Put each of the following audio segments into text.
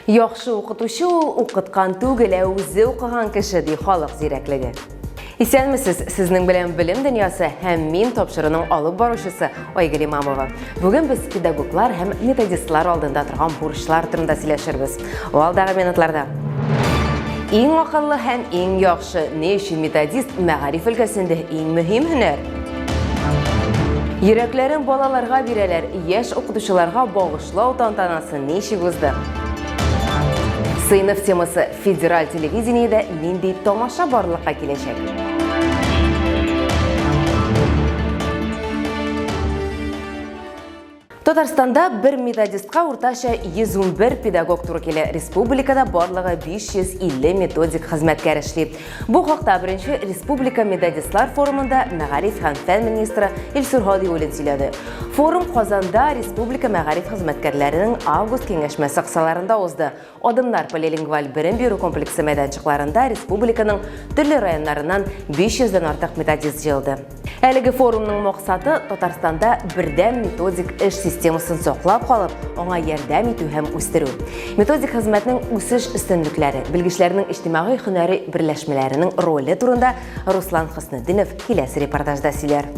Яхшы укытучы ул укыткан түгел, үзе укыган кеше ди халык зирәклеге. Исәнмесез, сезнең белән билем дөньясы һәм мин тапшыруның алып баручысы Айгөл Имамова. Бүген без педагоглар һәм методистлар алдында торган бурычлар турында сөйләшербез. Алдагы минутларда. Иң акыллы һәм иң яхшы ни өчен методист мәгариф өлкәсендә иң мөһим һөнәр? Йөрәкләрен балаларга бирәләр, яшь укытучыларга багышлау тантанасы ничек узды? Сыйныф темасы федераль телевидениедә нинди тамаша барлыкка киләчәк? Татарстанда bir методистка уртача 111 педагог туры килә. Республикада барлыгы 550 методик хезмәткәр эшли. Бу хакта беренче Республика методистлар форумында мәгариф һәм фән министры Илсур Һадиуллин сөйләде. Форум Казанда Республика мәгариф хезмәткәрләренең август киңәшмәсе кысаларында узды. Адымнар полилингваль берем бирү комплексы мәйданчыкларында республиканың төрле районнарыннан 500-дән артык методист җыелды. Әлеге форумның максаты Татарстанда бердәм методик эш системасын саклап калып, аңа ярдәм итү һәм үстерү. Методик хезмәтнең үсеш өстенлекләре, белгечләрнең иҗтимагый һөнәри берләшмәләренең роле турында Руслан Хөснетдинов киләсе репортажда сөйләр.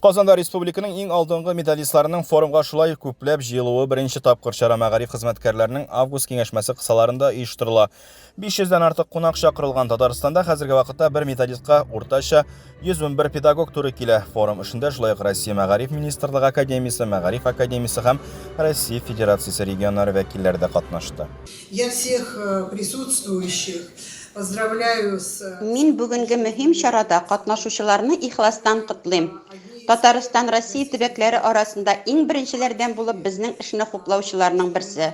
Казанда республиканың иң алдынгы методистларының форумга шулай күпләп җыелуы беренче тапкыр чара мәгариф хезмәткәрләренең август киңәшмәсе кысаларында оештырыла. 500-дән артык кунак чакырылган. Татарстанда хәзерге вакытта бер методистка уртача 111 педагог туры килә. Форум эшендә шулай ук Россия мәгариф министрлыгы академиясе, мәгариф академиясе һәм Россия Федерациясе регионнары вәкилләре дә катнашты. Я всех присутствующих поздравляю с... Мин бүгенге мөһим чарада катнашучыларны ихластан котлыйм. Татарстан Россия төбәкләре арасында иң беренчеләрдән булып безнең эшне хуплаучыларның берсе.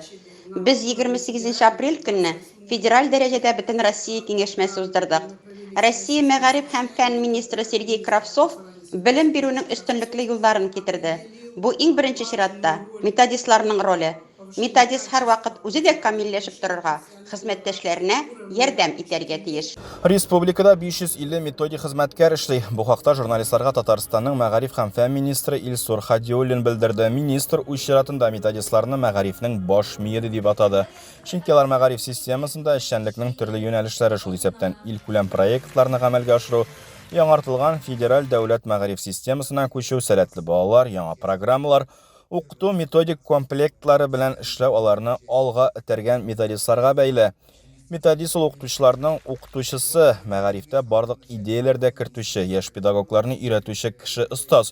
Без 28 апрель көнне федераль дәрәҗәдә бөтен Россия киңәшмәсе уздырдык. Россия мәгариф һәм фән министры Сергей Кравцов белем бирүнең өстенлекле юлларын китерде. Бу иң беренче чиратта методистларның роле. Методист һәр вакыт үзе дә камилләшеп торырга, хезмәттәшләренә ярдәм итәргә тиеш. Республикада 550 методик хезмәткәр эшли. Бу хакта журналистларга Татарстанның мәгариф һәм фән министры Илсур Һадиуллин белдерде. Министр үз чиратында методистларны мәгарифнең баш мие дип атады. Чөнки алар мәгариф системасында эшчәнлекнең төрле юнәлешләре, шул исәптән илкүләм проектларны гамәлгә ашыру, яңартылган федераль дәүләт мәгариф системасына күчү, сәләтле балалар, яңа программалар, укыту методик комплектлары белән эшләү аларны алга этәргән методистларга бәйле. Методист укытучыларның укытучысы, мәгарифтә барлык идеяләрдә кертүче, яшь педагогларны өйрәтүче кеше остаз.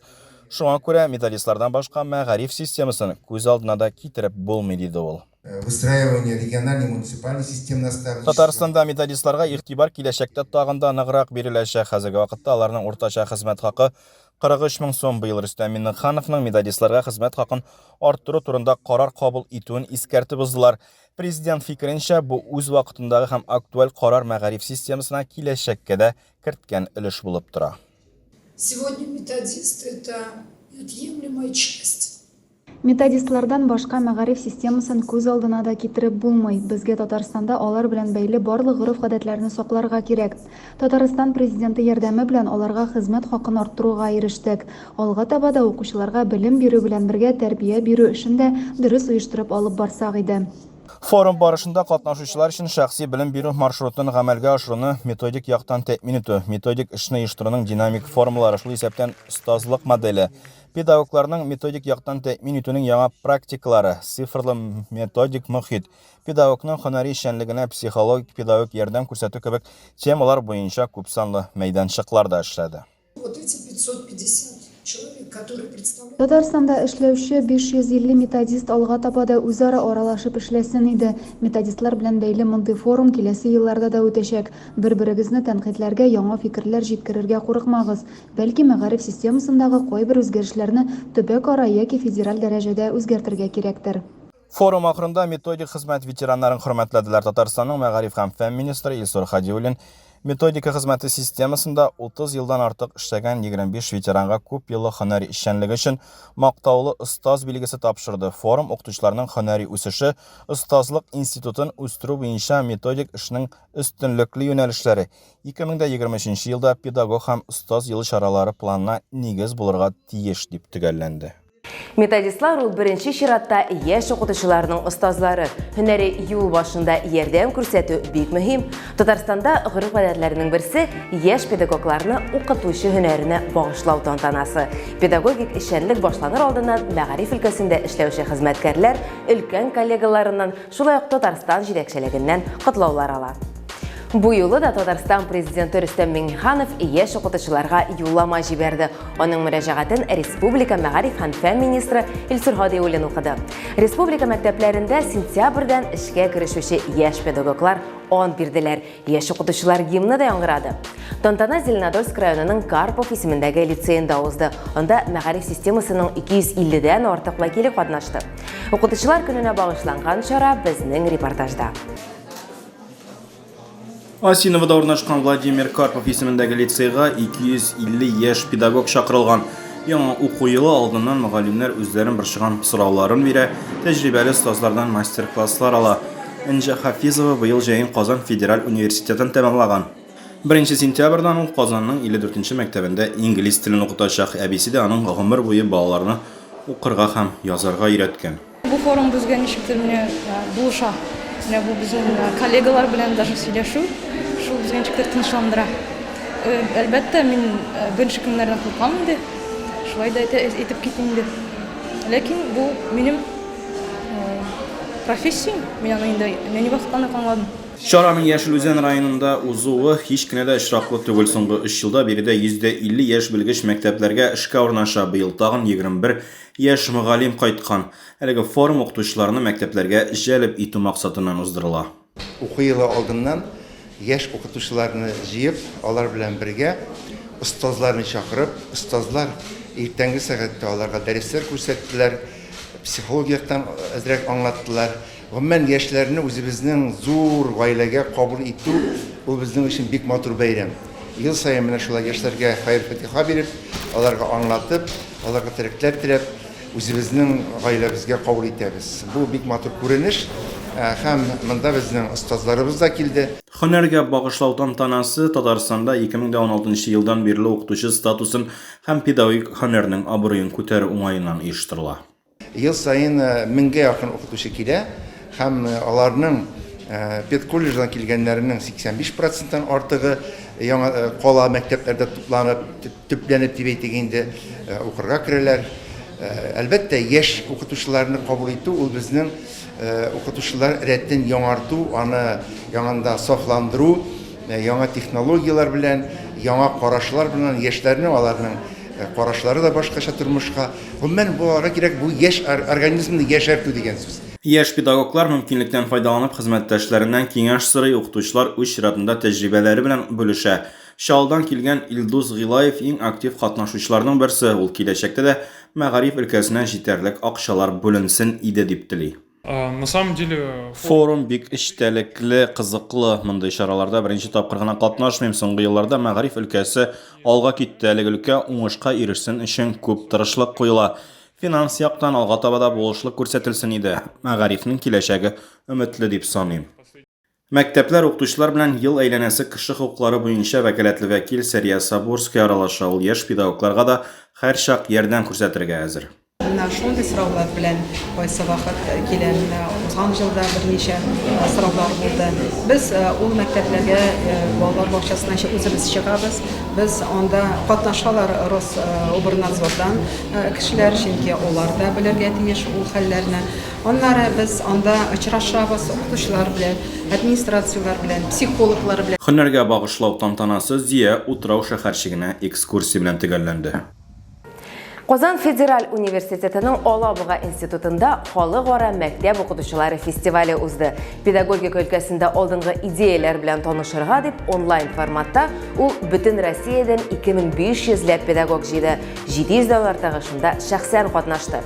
Шуңа күрә методистлардан башка мәгариф системасын күз алдына да китереп булмый диде ул. Выстраивание региональной муниципальной системы наставничества. Татарстанда методистларга игътибар киләчәктә тагын да ныграк биреләчәк. Хәзерге вакытта аларның уртача хезмәт хакы 43 мең сум. Быел Рөстәм Миңнехановның методистларга хезмәт хакын арттыру турында карар кабул итүен искәртеп уздылар. Президент фикеренчә, бу үз вакытындагы һәм актуаль карар мәгариф системасына киләчәккә дә керткән өлеш булып тора. Сегодня методист – это неотъемлемая часть. Методистлардан башка мәгариф системасын күз алдына да китереп булмый. Безгә Татарстанда алар белән бәйле барлык гореф-гадәтләрне сакларга кирәк. Татарстан президенты ярдәме белән аларга хезмәт хакын арттыруга ирештек. Алга таба да укучыларга белем бирү белән бергә тәрбия бирү эшен дә дөрес оештырып алып барсак иде. Форум барышында катнашучылар өчен шәхси белем бирү маршрутын гамәлгә ашыруны методик яктан тәэмин итү, методик эшне оештыруның динамик формалары, шул исәптән остазлык моделе, педагогларның методик яктан тәэмин итүнең яңа практикалары, цифрлы методик мөхит, педагогның һөнәри эшчәнлегенә психологик педагог ярдәм күрсәтү кебек темалар буенча күпсанлы мәйданчыкларда эшләде. Вот эти 550 человек, которые представляют... Татарстанда эшләүче 550 методист алга таба да үзара аралашып эшләсен иде. Методистлар белән бәйле мондый форум киләсе елларда да үтәчәк. Бер-берегезне тәнкыйтьләргә яңа фикерләр җиткерергә курыкмагыз. Бәлки мәгариф системасындагы кайбер үзгәрешләрне төбәк-ара яки федераль дәрәҗәдә үзгәртергә кирәктер. Форум ахырында методик хезмәт ветераннарын хөрмәтләделәр. Татарстанның мәгариф һәм фән министры Илсур Һадиуллин методика хезмәте системасында 30 елдан артык эшләгән 25 ветеранга күп еллык һөнәри эшчәнлеге өчен мактаулы остаз билгесе тапшырды. Форум укытучыларның һөнәри үсеше, остазлык институтын үстерү буенча методик эшнең өстенлекле юнәлешләре 2023 елда педагог һәм остаз елы чаралары планына нигез булырга тиеш дип төгәлләнде. Методистлар ул беренче чиратта яшь укытучыларның остазлары. Һөнәри юл башында ярдәм күрсәтү бик мөһим. Татарстанда гореф-гадәтләрнең берсе яшь педагогларны укытучы һөнәренә багышлау тантанасы. Педагогик эшчәнлек башланыр алдыннан мәгариф өлкәсендә эшләүче хезмәткәрләр өлкән коллегаларыннан, шулай ук Татарстан җитәкчелегеннән котлаулар ала. Бу юлы да Татарстан президенты Рөстәм Миңнеханов яшь укытучыларга юллама җибәрде. Аның мөрәҗәгатен Республика мәгариф һәм фән министры Илсур Һадиуллин укыды. Республика мәктәпләрендә сентябрьдән эшкә керешүче яшь педагоглар ан бирделәр. Яшь укытучылар гимны да яңгырады. Тантана Зеленодольск районының Карпов исемендәге лицейында узды. Анда мәгариф системасының 250дән артык вәкиле катнашты. Укытучылар көненә багышланган чара безнең репортажда. Осиновода урнашкан Владимир Карпов исемендәге лицейга 250 яшь педагог чакырылган. Яңа уку елы алдыннан мөгаллимнәр үзләрен борчыган сорауларын бирә, тәҗрибәле остазлардан мастер-класслар ала. Энҗа Хафизова быел җәен Казан федераль университетын тәмамлаган. 1 сентябрьдән ул Казанның 54-нче мәктәбендә инглиз телен укытачак. Әбисе дә аның гомер буе балаларны укырга һәм язарга өйрәткән. Бу форум безгә ничектер булыша. Бу безнең коллегалар белән даже сөйләшү, шул безгә ничектер тынычландыра. Әлбәттә, мин беренче көннәрдән куркам инде. Шулай да әйтеп китим инде. Ләкин бу минем профессиям. Мин аны инде нәни вакыттан аңладым. Чараның Яшел-Үзән районында узуы һич кенә дә очраклы түгел. Соңгы 3 елда биредә 150 яшь белгеч мәктәпләргә эшкә урнаша. Быел тагын 21 яшь мөгаллим кайткан. Әлеге форум укытучыларны мәктәпләргә җәлеп итү максатыннан уздырыла. Уку елы алдыннан яшь укытучыларны җыеп, алар белән бергә остазларны чакырып, остазлар иртәнге сәгатьтә аларга дәресләр күрсәттеләр, психологиятан әзрәк аңлаттылар. Гомумән яшьләрне үзебезнең зур гаиләгә кабул итү ул безнең өчен бик матур бәйрәм. Ел саен менә шулай яшьләргә хәйр-фатиха биреп, аларга аңлатып, аларга терәкләр теләп, үзебезнең гаиләбезгә кабул итәбез. Бу бик матур күренеш һәм монда безнең остазларыбыз да килде. Һөнәргә багышлау тантанасы Татарстанда 2016 елдан бирле укытучы статусын һәм педагогик һөнәрнең абруен күтәрү уңаеннан оештырыла. Ел саен 1000-гә якын укытучы килә һәм аларның педколледждан килгәннәрнең 85%-тан артыгы яңа кала мәктәпләрдә төпләнеп дип әйтгәндә укырга керәләр. Әлбәттә, яшь укытучыларны кабул итү ул безнең укытучылар рәтен яңарту, аны яңанда сафландыру, яңа технологиялар белән, яңа карашлар белән яшьләрне аларның карашлары да башкача тормышка. Гомумән буларга кирәк бу яшь организмны яшәртү дигән сүз. Яшь педагоглар мөмкинлектән файдаланып хезмәттәшләреннән киңәш сорый, укытучылар үз чиратында тәҗрибәләре белән бүлешә. Шалдан килгән Илдус Гилаев иң актив катнашучыларның берсе. Ул киләчәктә дә мәгариф өлкәсенә җитәрлек акчалар бүленсен иде дип тели. На самом деле Форум бик эчтәлекле, кызыклы. Мондый чараларда беренче тапкыр гына катнашмыйм. Соңгы елларда мәгариф өлкәсе алга китте. Әлеге өлкә уңышка ирешсен өчен күп тырышлык куела. Финанс яктан алга таба да булышлык күрсәтелсен иде. Мәгарифнең киләчәге өметле дип саныйм. Мәктәпләр укытучылар белән ел әйләнәсе кеше хокуклары буенча вәкаләтле вәкил Сәрия Сабурская аралаша. Ул яшь педагогларга да һәрчак ярдәм күрсәтергә әзер. Шундый сораулар белән кайсы вакыт килә. Узган елда берничә сораулар булды. Без ул мәктәпләргә балалар бакчасына үзебез чыгабыз. Без анда катнашалар рус обернадзордан кешеләр, чөнки алар да белергә тиеш ул хәлләрне. Аннары без анда очрашабыз укытучылар белән, администрациялар белән, психологлар белән. Һөнәргә багышлау тантанасы Зия Утрау шәһәрчегенә экскурсия белән төгәлләнде. Казан федераль университетының Алабуга институтында халыкара мәктәп укытучылары фестивале узды. Педагогика өлкәсендә алдынгы идеяләр белән танышырга дип онлайн форматта ул бөтен Россиядән 2500 педагог җыйды. 700 артыгышында шәхсән катнашты.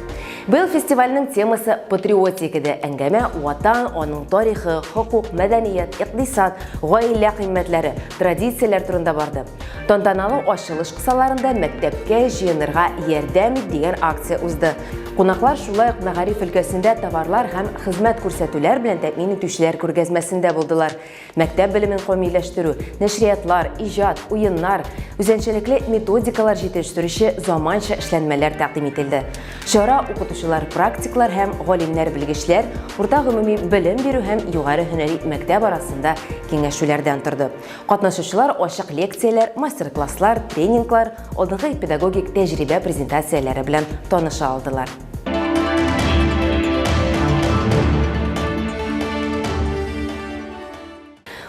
Быел фестивальнең темасы патриотика иде. Әңгәмә ватан, аның тарихы, хокук, мәдәният, икътисад, гаилә кыйммәтләре, традицияләр турында барды. Тантаналы ачылыш кысаларында мәктәпкә җыенырга ярдәм ит дигән акция узды. Кунаклар шулай ук мәгариф өлкәсендә товарлар һәм хезмәт күрсәтүләр белән тәэмин итүчеләр күргәзмәсендә булдылар. Мәктәп белемен камилләштерү, нәшриятлар, иҗат, уеннар, үзенчәлекле методикалар җитештерүче заманча эшләнмәләр тәкъдим ителде. Чара укытучылар, практиклар һәм галимнәр, белгечләр, урта гомуми белем бирү һәм югары һөнәри мәктәп арасында киңәшүләрдән торды. Катнашучылар ачык лекцияләр, мастер-класслар, тренинглар, алдынгы педагогик тәҗрибә презентацияләре белән таныша алдылар.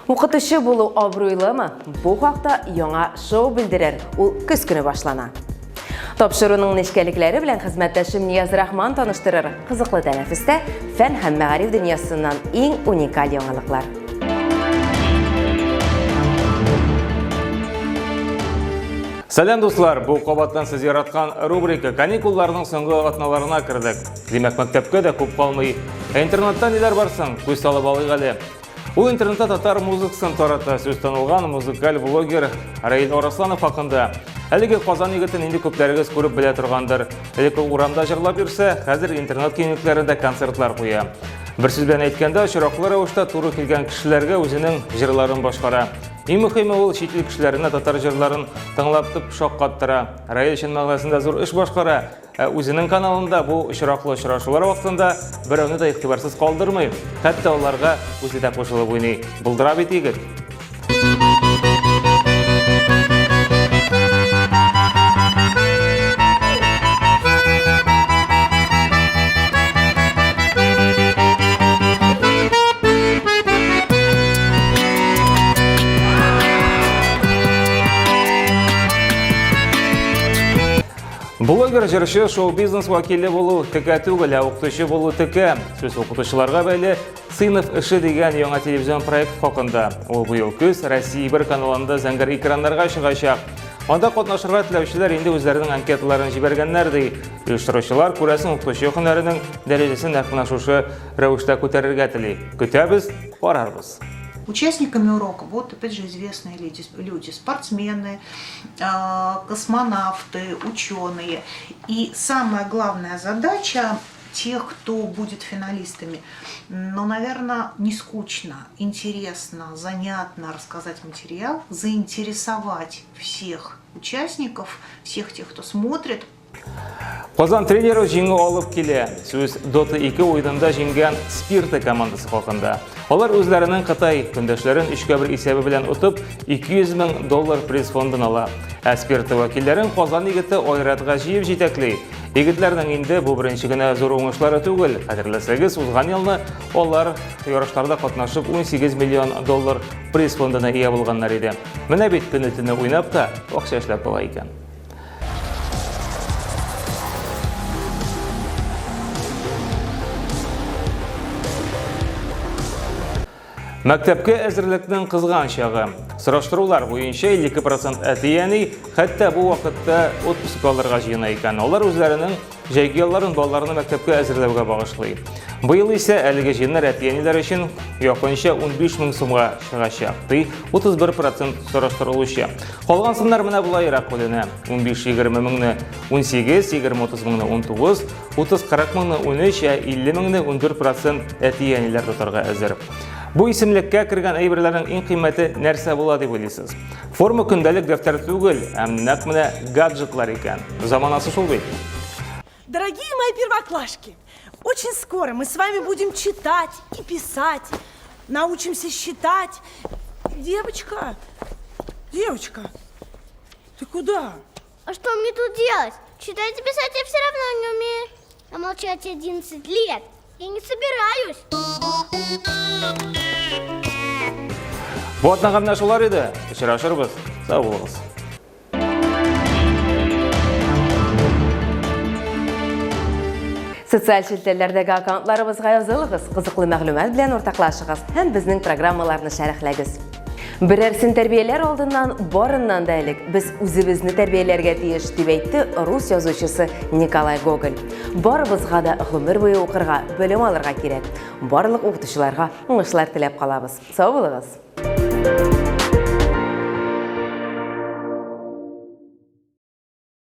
Укытучы булу абруйлымы? Бу хакта яңа шоу белдерер. Ул көз көне башлана. Тапшыруның нечкәлекләре белән хезмәттәшем Нияз Рахман таныштырыр. Кызыклы тәнәфестә фән һәм мәгариф дөньясыннан иң уникаль яңалыклар. Сәлем дуслар, бу кабаттан сез яраткан рубрика каникулларның соңгы атналарына кердек. Димәк, мәктәпкә дә күп калмый. Интернетта ниләр барсың? Күз салып алыйк әле. Ул интернетта татар музыкасын тарата сүз танылган музыкаль блогер Раил Орсланов хакында. Әлеге Казан егетен инде күпләрегез күреп белә торгандыр. Элек ул урамда җырлап йөрсә, хәзер интернет киңлекләрендә концертлар куя. Бер сүз белән әйткәндә, очраклы рәвештә туры килгән кешеләргә үзенең җырларын башкара. Иң мөһиме ул чит ил кешеләренә татар җырларын тыңлатып шаккаттыра. Раил өчен мәгълүматында зур эш башкара. Үзенең каналында бу очраклы очрашулар вакытында берәүне дә игътибарсыз калдырмый. Хәтта аларга үзе дә кушылып уйный. Булдыра бит егет. Блогер, җырчы, шоу-бизнес вакиле булу текә түгел, укытучы булу текә. Сүз укытучыларга бәйле «Сыйныф эше» дигән яңа телевизион проект хакында. Ул быел көз Россия 1 каналында зәңгәр экраннарга чыгачак. Анда катнашырга теләүчеләр инде үзләренең анкеталарын җибәргәннәр ди. Оештыручылар күрәсен укытучы һөнәренең дәрәҗәсен нәкъ шушы рәвештә күтәрергә тели. Көтәбез, карарбыз. Участниками урока вот опять же известные люди, спортсмены, космонавты, ученые. И самая главная задача тех, кто будет финалистами, но, наверное, не скучно, интересно, занятно рассказать материал, заинтересовать всех участников, всех тех, кто смотрит. Казан тренеры җиңү алып килә. Сүз Dota 2 уенында җиңгән Спирта командасы хакында. Алар үзләренең Кытай көндәшләрен 3-1 исәбе белән утып, $200,000 приз фондын ала. Спирта вәкилләрен Казан егете Айратга җыеп җитәкли. Егетләрнең инде бу беренче генә зур уңышлары түгел. Хәтерләсәгез, узган елны алар ярышларда катнашып $18 миллион приз фондына ия булганнар иде. Менә бит көне-төне уйнап та акча эшләп була икән. Мәктәпкә әзерлекнең кызган чагы. Сораштырулар буенча 52% әтияни хәтта бу вакытта отпуск алырга җыена икән. Алар үзләренең җәйге елларын балаларны мәктәпкә әзерләүгә багышлый. Быел исә әлеге җыеннар әтияниләр өчен якынча 15 мең сумга чыгачак. 31% сораштырылучы. Калган сумнар менә булайрак бүленә. 15-20 меңне 18, 20-30 меңне 19, 30-40 меңне 13, 50 меңне 14% әтияниләр тотарга әзер. Бу исемлеккә кергән әйберләрнең иң кыйммәте нәрсә була дип уйлыйсыз? Форма көндәлек дәфтәр түгел, нәкъ менә гаджетлар икән. Заманасы шул бит. Дорогие мои первоклашки, очень скоро мы с вами будем читать и писать, научимся считать. Девочка, ты куда? А что мне тут делать? Читать и писать я все равно не умею. А молчать 11 лет я не собираюсь. Бу атнага менә шулар иде. Очрашырбыз. Сау булыгыз. Социаль шелтәләрдәге аккаунтларыбызга язылыгыз, кызыклы мәгълүмат белән уртаклашыгыз һәм безнең программаларны шәрехләгез. Берәрсен тәрбияләр алдыннан барыннан да элек без үзебезне тәрбияләргә тиеш дип әйтте рус язучысы Николай Гоголь. Барыбызга да гомер буе укырга, белем алырга кирәк. Барлык укытучыларга уңышлар теләп калабыз. Сау булыгыз.